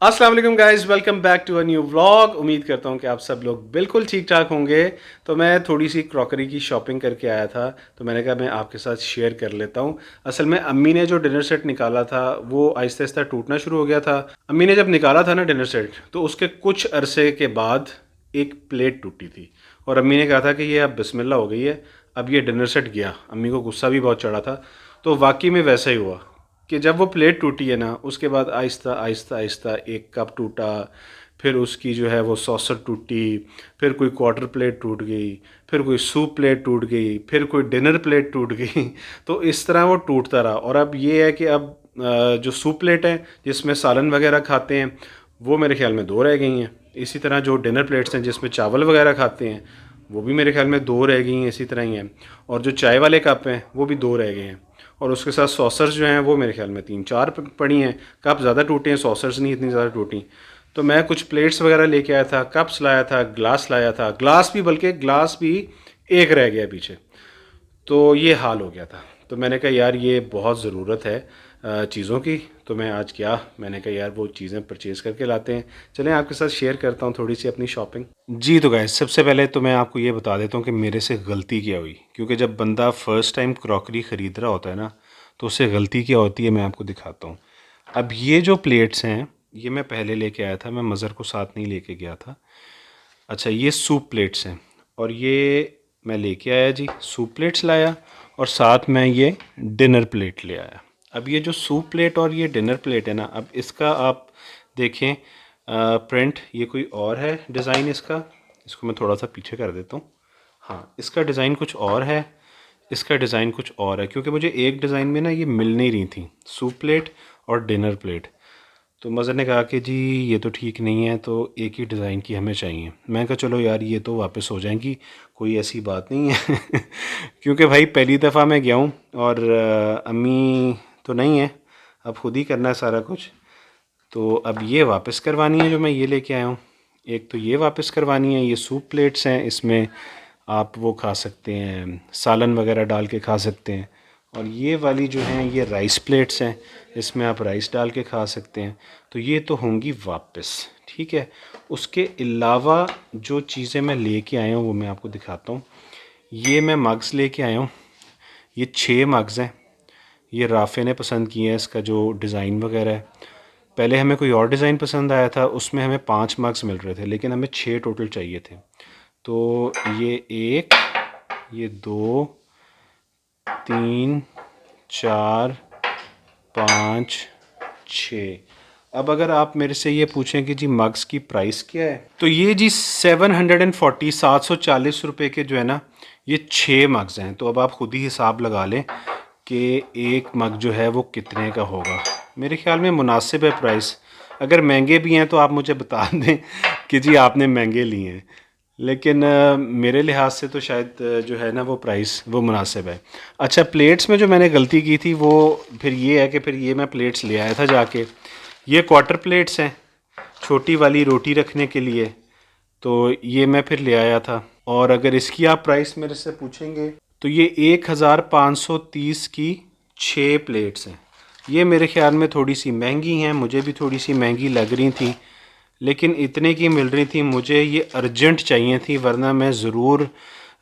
अस्सलाम वालेकुम guys, welcome back to a new vlog. उम्मीद करता हूँ कि आप सब लोग बिल्कुल ठीक ठाक होंगे। तो मैं थोड़ी सी क्रॉकरी की शॉपिंग करके आया था, तो मैंने कहा मैं आपके साथ शेयर कर लेता हूँ। असल में अम्मी ने जो डिनर सेट निकाला था वो आहिस्ता आहिस्ता टूटना शुरू हो गया था। अम्मी ने जब निकाला था ना डिनर सेट, तो उसके कुछ अरसे के बाद एक प्लेट टूटी थी और अम्मी ने कहा था कि ये अब बिस्मिल्लाह हो गई है, अब ये डिनर सेट गया। अम्मी को गुस्सा भी बहुत चढ़ा था। तो वाकई में वैसा ही हुआ कि जब वो प्लेट टूटी है ना, उसके बाद आहिस्ता आहिस्ता आहिस्ता एक कप टूटा, फिर उसकी जो है वो सॉसर टूटी, फिर कोई क्वार्टर प्लेट टूट गई, फिर कोई सूप प्लेट टूट गई, फिर कोई डिनर प्लेट टूट गई। तो इस तरह वो टूटता रहा। और अब ये है कि अब जो सूप प्लेट है जिसमें सालन वगैरह खाते हैं, वो मेरे ख्याल में दो रह गई हैं। इसी तरह जो डिनर प्लेट्स हैं जिसमें चावल वगैरह खाते हैं, वो भी मेरे ख्याल में दो रह गई हैं, इसी तरह ही हैं। और जो चाय वाले कप हैं वो भी दो रह गए हैं। और उसके साथ सॉसर्स जो हैं वो मेरे ख्याल में तीन चार पड़ी हैं। कप ज़्यादा टूटे हैं, सॉसर्स नहीं इतनी ज़्यादा टूटी। तो मैं कुछ प्लेट्स वगैरह लेके आया था, कप्स लाया था, ग्लास लाया था, ग्लास भी, बल्कि ग्लास भी एक रह गया पीछे। तो ये हाल हो गया था। तो मैंने कहा यार ये बहुत ज़रूरत है चीज़ों की। तो मैं आज क्या, मैंने कहा यार वो चीज़ें परचेज़ करके लाते हैं। चलें आपके साथ शेयर करता हूँ थोड़ी सी अपनी शॉपिंग। जी तो गाइस, सबसे पहले तो मैं आपको ये बता देता हूँ कि मेरे से गलती क्या हुई। क्योंकि जब बंदा फ़र्स्ट टाइम क्रॉकरी ख़रीद रहा होता है ना, तो उससे गलती क्या होती है मैं आपको दिखाता हूँ। अब ये जो प्लेट्स हैं, ये मैं पहले लेके आया था, मैं मज़र को साथ नहीं लेके गया था। अच्छा, ये सूप प्लेट्स हैं और ये मैं लेके आया जी, सूप प्लेट्स लाया और साथ में ये डिनर प्लेट ले आया। अब ये जो सूप प्लेट और ये डिनर प्लेट है ना, अब इसका आप देखें प्रिंट, ये कोई और है डिज़ाइन इसका। इसको मैं थोड़ा सा पीछे कर देता हूँ। हाँ, इसका डिज़ाइन कुछ और है, इसका डिज़ाइन कुछ और है। क्योंकि मुझे एक डिज़ाइन में ना ये मिल नहीं रही थी, सूप प्लेट और डिनर प्लेट। तो मज़र ने कहा कि जी ये तो ठीक नहीं है, तो एक ही डिज़ाइन की हमें चाहिए। मैं कहा चलो यार ये तो वापस हो जाएंगी, कोई ऐसी बात नहीं है। क्योंकि भाई पहली दफ़ा मैं गया हूँ और अम्मी तो नहीं है, अब खुद ही करना है सारा कुछ। तो अब ये वापस करवानी है जो मैं ये लेके आया हूँ। एक तो ये वापस करवानी है। ये सूप प्लेट्स हैं, इसमें आप वो खा सकते हैं, सालन वगैरह डाल के खा सकते हैं। और ये वाली जो हैं ये राइस प्लेट्स हैं, इसमें आप राइस डाल के खा सकते हैं। तो ये तो होंगी वापस, ठीक है। उसके अलावा जो चीज़ें मैं लेके आया हूँ वो मैं आपको दिखाता हूँ। ये मैं मग्स लेके आया हूँ, ये 6 मग्स हैं। ये राफ़े ने पसंद किए हैं, इसका जो डिज़ाइन वगैरह है। पहले हमें कोई और डिज़ाइन पसंद आया था, उसमें हमें 5 मग्स मिल रहे थे, लेकिन हमें 6 टोटल चाहिए थे। तो ये 1, ये 2, 3, 4, 5, 6। अब अगर आप मेरे से ये पूछें कि जी मग्स की प्राइस क्या है, तो ये जी 740, 740 रुपये के जो है ना, ये 6 मग्स हैं। तो अब आप खुद ही हिसाब लगा लें कि एक मग जो है वो कितने का होगा। मेरे ख्याल में मुनासिब है प्राइस। अगर महंगे भी हैं तो आप मुझे बता दें कि जी आपने महंगे लिए हैं। लेकिन मेरे लिहाज से तो शायद जो है ना वो प्राइस वो मुनासिब है। अच्छा, प्लेट्स में जो मैंने गलती की थी वो फिर ये है कि फिर ये मैं प्लेट्स ले आया था जाके। ये क्वार्टर प्लेट्स हैं, छोटी वाली रोटी रखने के लिए। तो ये मैं फिर ले आया था। और अगर इसकी आप प्राइस मेरे से पूछेंगे तो ये 1530 की 6 प्लेट्स हैं। ये मेरे ख्याल में थोड़ी सी महंगी हैं, मुझे भी थोड़ी सी महंगी लग रही थी, लेकिन इतने की मिल रही थी। मुझे ये अर्जेंट चाहिए थी, वरना मैं ज़रूर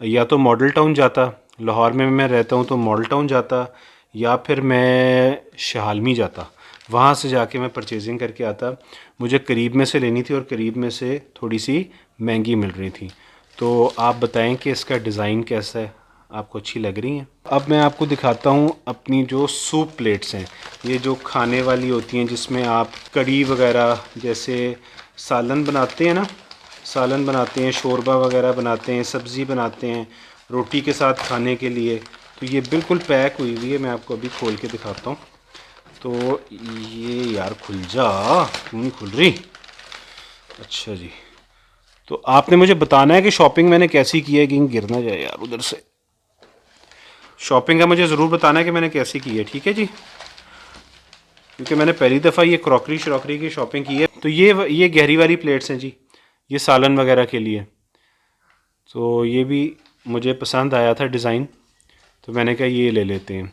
या तो मॉडल टाउन जाता, लाहौर में मैं रहता हूँ तो मॉडल टाउन जाता, या फिर मैं शहालमी जाता, वहाँ से जाके मैं परचेजिंग करके आता। मुझे करीब में से लेनी थी और करीब में से थोड़ी सी महंगी मिल रही थी। तो आप बताएं कि इसका डिज़ाइन कैसा है, आपको अच्छी लग रही हैं। अब मैं आपको दिखाता हूँ अपनी जो सूप प्लेट्स हैं, ये जो खाने वाली होती हैं जिसमें आप कड़ी वगैरह, जैसे सालन बनाते हैं ना, सालन बनाते हैं, शोरबा वगैरह बनाते हैं, सब्ज़ी बनाते हैं रोटी के साथ खाने के लिए। तो ये बिल्कुल पैक हुई हुई है, मैं आपको अभी खोल के दिखाता हूँ। तो ये यार खुल जा, क्यों नहीं खुल रही। अच्छा जी, तो आपने मुझे बताना है कि शॉपिंग मैंने कैसी की है, कहीं गिर ना जाए यार उधर से। शॉपिंग का मुझे ज़रूर बताना है कि मैंने कैसी की है, ठीक है जी। क्योंकि मैंने पहली दफ़ा ये क्रॉकरी श्रॉकरी की शॉपिंग की है। तो ये गहरी वाली प्लेट्स हैं जी, ये सालन वगैरह के लिए। तो ये भी मुझे पसंद आया था डिज़ाइन, तो मैंने कहा ये ले लेते हैं।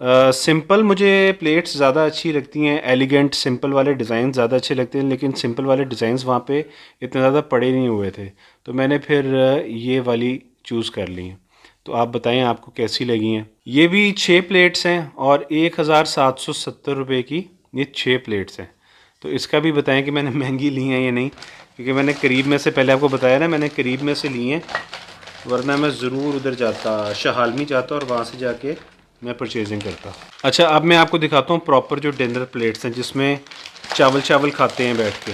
सिंपल मुझे प्लेट्स ज़्यादा अच्छी लगती हैं, एलिगेंट सिंपल वाले डिज़ाइन ज़्यादा अच्छे लगते हैं, लेकिन सिंपल वाले डिज़ाइंस वहाँ पे इतने ज़्यादा पड़े नहीं हुए थे, तो मैंने फिर ये वाली चूज़ कर ली हैं। तो आप बताएं आपको कैसी लगी हैं। ये भी 6 प्लेट्स हैं और 1770 रुपये की ये 6 प्लेट्स हैं। तो इसका भी बताएं कि मैंने महंगी ली हैं या नहीं, क्योंकि मैंने करीब में से, पहले आपको बताया ना, मैंने करीब में से ली हैं, वरना मैं ज़रूर उधर जाता, शाहालमी जाता और वहाँ से जाके मैं परचेजिंग करता। अच्छा, अब मैं आपको दिखाता हूँ प्रॉपर जो डिनर प्लेट्स हैं जिसमें चावल खाते हैं बैठ के।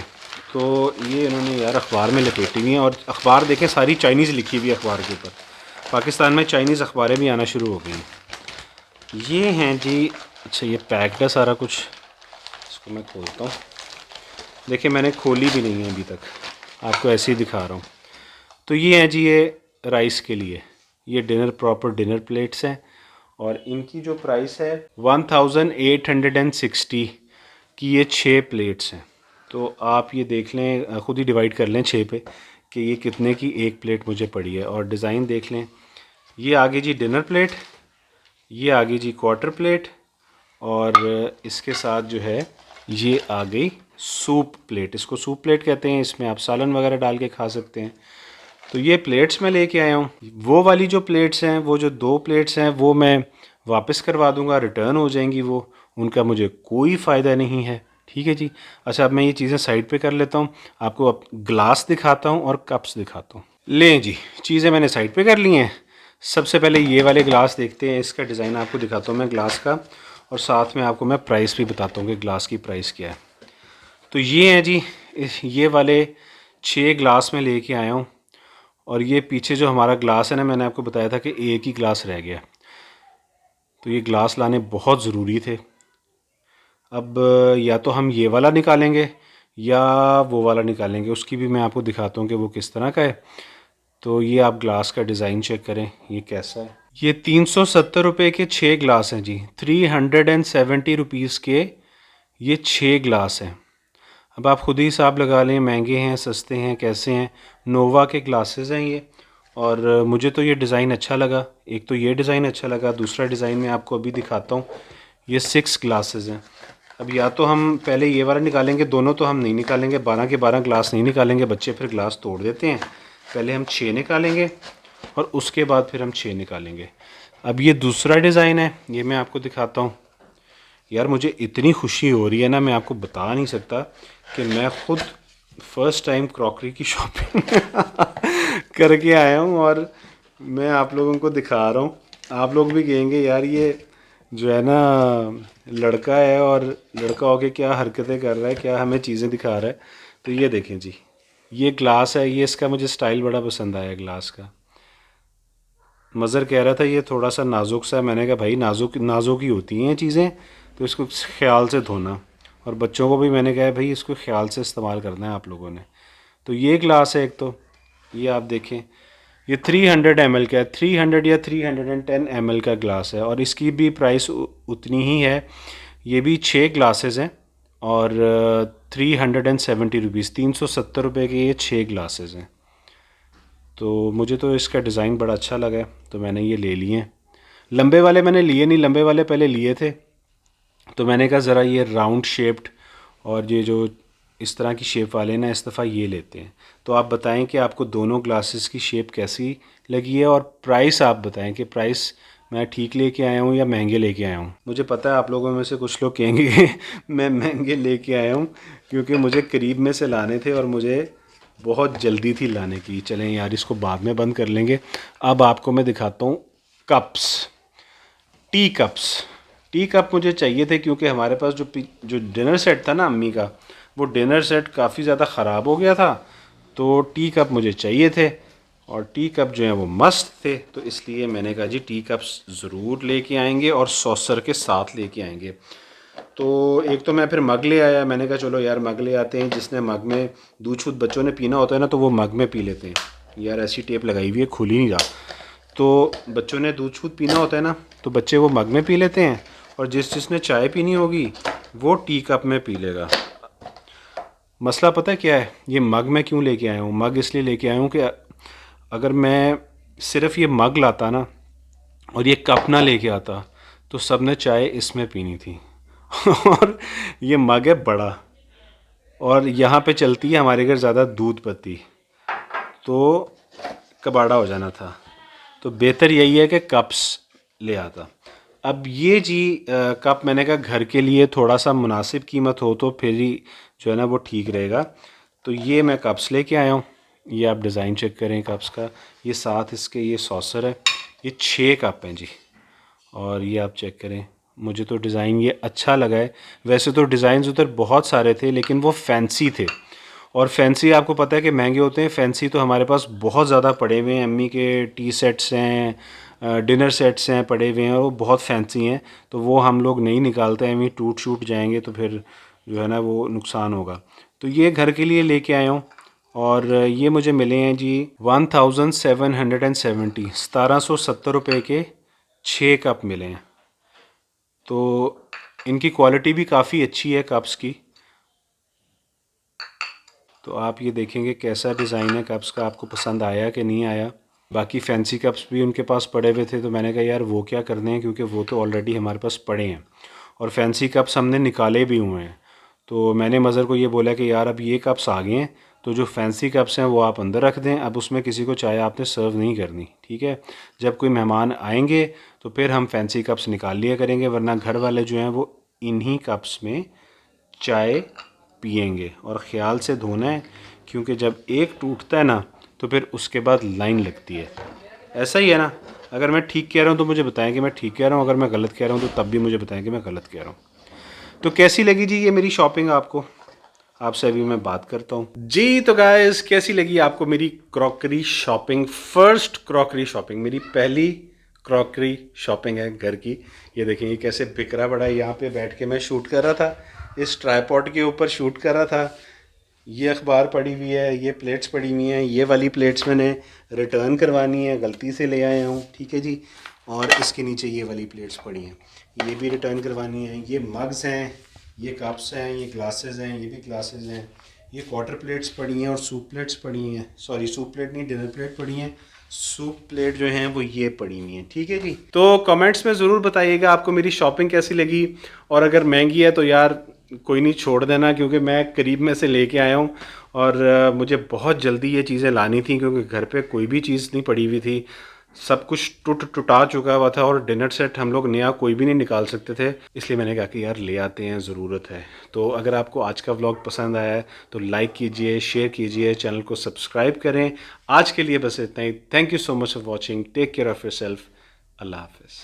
तो ये इन्होंने यार अखबार में लपेटी हुई हैं, और अखबार देखें सारी चाइनीज़ लिखी हुई है अखबार के ऊपर। पाकिस्तान में चाइनीज़ अखबारें भी आना शुरू हो गई हैं। ये हैं जी, अच्छा ये पैक्ड है सारा कुछ, इसको मैं खोलता हूँ। देखिए मैंने खोली भी नहीं है अभी तक, आपको ऐसे ही दिखा रहा हूँ। तो ये हैं जी, ये राइस के लिए ये डिनर, प्रॉपर डिनर प्लेट्स हैं, और इनकी जो प्राइस है 1860 की ये 6 प्लेट्स हैं। तो आप ये देख लें, ख़ुद ही डिवाइड कर लें 6 पे कि ये कितने की एक प्लेट मुझे पड़ी है। और डिज़ाइन देख लें, ये आगे जी डिनर प्लेट, ये आगे जी क्वार्टर प्लेट, और इसके साथ जो है ये आ गई सूप प्लेट। इसको सूप प्लेट कहते हैं, इसमें आप सालन वगैरह डाल के खा सकते हैं। तो ये प्लेट्स मैं लेके आया हूँ। वो वाली जो प्लेट्स हैं, वो जो 2 प्लेट्स हैं, वो मैं वापस करवा दूँगा, रिटर्न हो जाएंगी वो, उनका मुझे कोई फ़ायदा नहीं है। ठीक है जी। अच्छा, अब मैं ये चीज़ें साइड पे कर लेता हूँ, आपको अब ग्लास दिखाता हूँ और कप्स दिखाता हूँ। लें जी, चीज़ें मैंने साइड पे कर ली हैं। सबसे पहले ये वाले ग्लास देखते हैं, इसका डिज़ाइन आपको दिखाता हूँ मैं ग्लास का, और साथ में आपको मैं प्राइस भी बताता हूँ कि ग्लास की प्राइस क्या है। तो ये हैं जी, ये वाले 6 ग्लास में लेके आया हूँ, और ये पीछे जो हमारा ग्लास है ना, मैंने आपको बताया था कि एक ही ग्लास रह गया, तो ये ग्लास लाने बहुत ज़रूरी थे। अब या तो हम ये वाला निकालेंगे या वो वाला निकालेंगे, उसकी भी मैं आपको दिखाता हूँ कि वो किस तरह का है। तो ये आप ग्लास का डिज़ाइन चेक करें, ये कैसा है। ये 370 रुपये के 6 ग्लास हैं जी, 370 रुपीज़ के ये 6 ग्लास हैं। अब आप ख़ुद ही हिसाब लगा लें, महंगे हैं सस्ते हैं कैसे हैं। नोवा के ग्लासेस हैं ये, और मुझे तो ये डिज़ाइन अच्छा लगा। एक तो ये डिज़ाइन अच्छा लगा, दूसरा डिज़ाइन मैं आपको अभी दिखाता हूँ। ये 6 ग्लासेस हैं। अब या तो हम पहले ये वाला निकालेंगे, दोनों तो हम नहीं निकालेंगे, 12 के 12 ग्लास नहीं निकालेंगे, बच्चे फिर ग्लास तोड़ देते हैं। पहले हम 6 निकालेंगे और उसके बाद फिर हम 6 निकालेंगे। अब ये दूसरा डिज़ाइन है, ये मैं आपको दिखाता हूँ। यार मुझे इतनी खुशी हो रही है ना, मैं आपको बता नहीं सकता कि मैं ख़ुद फ़र्स्ट टाइम क्रॉकरी की शॉपिंग करके आया हूँ, और मैं आप लोगों को दिखा रहा हूँ। आप लोग भी कहेंगे यार ये जो है ना लड़का है, और लड़का होके क्या हरकतें कर रहा है, क्या हमें चीज़ें दिखा रहा है। तो ये देखें जी, ये ग्लास है, ये इसका मुझे स्टाइल बड़ा पसंद आया ग्लास का। मज़र कह रहा था ये थोड़ा सा नाजुक सा है, मैंने कहा भाई नाजुक नाजुक ही होती हैं चीज़ें, तो इसको ख्याल से धोना। और बच्चों को भी मैंने कहा भाई इसको ख्याल से इस्तेमाल करना है आप लोगों ने। तो ये ग्लास है एक, तो ये आप देखें, ये 300 ml का है, 300 या 310 ml का ग्लास है, और इसकी भी प्राइस उतनी ही है। ये भी 6 ग्लासेस हैं और 370 रुपीज़, 370 रुपये के ये 6 ग्लासेस हैं। तो मुझे तो इसका डिज़ाइन बड़ा अच्छा लगा, तो मैंने ये ले लिए। लंबे वाले मैंने लिए नहीं, लंबे वाले पहले लिए थे, तो मैंने कहा ज़रा ये राउंड शेप्ड और ये जो इस तरह की शेप वाले ना, इस दफ़ा ये लेते हैं। तो आप बताएं कि आपको दोनों ग्लासेस की शेप कैसी लगी है, और प्राइस आप बताएं कि प्राइस मैं ठीक लेके आया हूँ या महंगे लेके आया हूँ। मुझे पता है आप लोगों में से कुछ लोग कहेंगे कि मैं महंगे लेके आया हूँ, क्योंकि मुझे करीब में से लाने थे और मुझे बहुत जल्दी थी लाने की। चलें यार, इसको बाद में बंद कर लेंगे। अब आपको मैं दिखाता हूँ cups, T cups. Tea cup मुझे चाहिए थे क्योंकि हमारे पास जो डिनर सेट था ना अम्मी का, वो डिनर सेट काफ़ी ज़्यादा ख़राब हो गया था, तो टी कप मुझे चाहिए थे, और टी कप जो हैं वो मस्त थे। तो इसलिए मैंने कहा जी टी कप्स ज़रूर लेके आएंगे, और सॉसर के साथ लेके आएंगे। तो एक तो मैं फिर मग ले आया, मैंने कहा चलो यार मग ले आते हैं, जिसने मग में दूध शूध बच्चों ने पीना होता है ना, तो वो मग में पी लेते हैं। यार ऐसी टेप लगाई हुई है, खुल ही नहीं रहा। तो बच्चों ने दूध शूध पीना होता है ना, तो बच्चे वो मग में पी लेते हैं, और जिसने चाय पीनी होगी वो टी कप में पी लेगा। मसला पता है क्या है, ये मग मैं क्यों लेके आया हूँ? मग इसलिए लेके आया हूँ कि अगर मैं सिर्फ़ ये मग लाता ना और ये कप ना लेके आता, तो सब ने चाय इसमें पीनी थी। और ये मग है बड़ा, और यहाँ पे चलती है हमारे घर ज़्यादा दूध पत्ती, तो कबाड़ा हो जाना था। तो बेहतर यही है कि कप्स ले आता। अब ये जी कप मैंने कहा घर के लिए थोड़ा सा मुनासिब कीमत हो तो फिर ही जो है ना वो ठीक रहेगा। तो ये मैं कप्स लेके आया हूँ। ये आप डिज़ाइन चेक करें कप्स का। ये साथ इसके ये सॉसर है। ये 6 कप हैं जी। और ये आप चेक करें, मुझे तो डिज़ाइन ये अच्छा लगा है। वैसे तो डिज़ाइन उधर बहुत सारे थे लेकिन वो फैंसी थे, और फैंसी आपको पता है कि महंगे होते हैं। फैंसी तो हमारे पास बहुत ज़्यादा पड़े हुए हैं। अम्मी के टी सेट्स हैं, डिनर सेट्स हैं पड़े हुए हैं, और वो बहुत फैंसी हैं। तो वो हम लोग नहीं निकालते हैं, अम्मी टूट शूट जाएंगे तो फिर जो है ना वो नुकसान होगा। तो ये घर के लिए लेके आया हूँ। और ये मुझे मिले हैं जी 1770, 1770 रुपये के 6 कप मिले हैं। तो इनकी क्वालिटी भी काफ़ी अच्छी है कप्स की। तो आप ये देखेंगे कैसा डिज़ाइन है कप्स का, आपको पसंद आया कि नहीं आया। बाकी फैंसी कप्स भी उनके पास पड़े हुए थे, तो मैंने कहा यार वो क्या करने हैं, क्योंकि वो तो ऑलरेडी हमारे पास पड़े हैं, और फैंसी कप्स हमने निकाले भी हुए हैं। तो मैंने मज़र को ये बोला कि यार अब ये कप्स आ गए हैं, तो जो फैंसी कप्स हैं वो आप अंदर रख दें। अब उसमें किसी को चाय आपने सर्व नहीं करनी, ठीक है। जब कोई मेहमान आएंगे तो फिर हम फैंसी कप्स निकाल लिया करेंगे, वरना घर वाले जो हैं वो इन्हीं कप्स में चाय पिएंगे। और ख़्याल से धोना है, क्योंकि जब एक टूटता है ना तो फिर उसके बाद लाइन लगती है। ऐसा ही है ना। अगर मैं ठीक कह रहा हूँ तो मुझे बताएं कि मैं ठीक कह रहा हूँ, अगर मैं गलत कह रहा हूँ तो तब भी मुझे बताएं कि मैं गलत कह रहा हूँ। तो कैसी लगी जी ये मेरी शॉपिंग आपको? आपसे अभी मैं बात करता हूँ जी। तो गाइस, कैसी लगी आपको मेरी crockery shopping? First crockery shopping, मेरी पहली क्रॉकरी शॉपिंग है घर की। ये देखें ये कैसे बिखरा पड़ा है। यहाँ पे बैठ के मैं शूट कर रहा था, इस ट्राईपॉड के ऊपर शूट कर रहा था। ये अखबार पड़ी हुई है, ये प्लेट्स पड़ी हुई हैं। ये वाली प्लेट्स मैंने रिटर्न करवानी है, गलती से ले आया हूँ, ठीक है जी। और इसके नीचे ये वाली प्लेट्स पड़ी हैं, ये भी रिटर्न करवानी है। ये मग्स हैं, ये कप्स हैं, ये ग्लासेस हैं, ये भी ग्लासेस हैं। ये क्वार्टर प्लेट्स पड़ी हैं और सूप प्लेट्स पड़ी हैं। सॉरी, सूप प्लेट नहीं, डिनर प्लेट पड़ी हैं। सूप प्लेट जो हैं वो ये पड़ी हुई हैं, ठीक है जी। तो कमेंट्स में ज़रूर बताइएगा आपको मेरी शॉपिंग कैसी लगी। और अगर महंगी है तो यार कोई नहीं, छोड़ देना, क्योंकि मैं करीब में से लेके आया हूँ। और मुझे बहुत जल्दी ये चीज़ें लानी थी, क्योंकि घर पे कोई भी चीज़ नहीं पड़ी हुई थी। सब कुछ टुटा चुका हुआ था, और डिनर सेट हम लोग नया कोई भी नहीं निकाल सकते थे। इसलिए मैंने कहा कि यार ले आते हैं, ज़रूरत है। तो अगर आपको आज का व्लॉग पसंद आया है तो लाइक कीजिए, शेयर कीजिए, चैनल को सब्सक्राइब करें। आज के लिए बस इतना ही। Thank you so much for watching. Take care of yourself. Allah हाफिज़।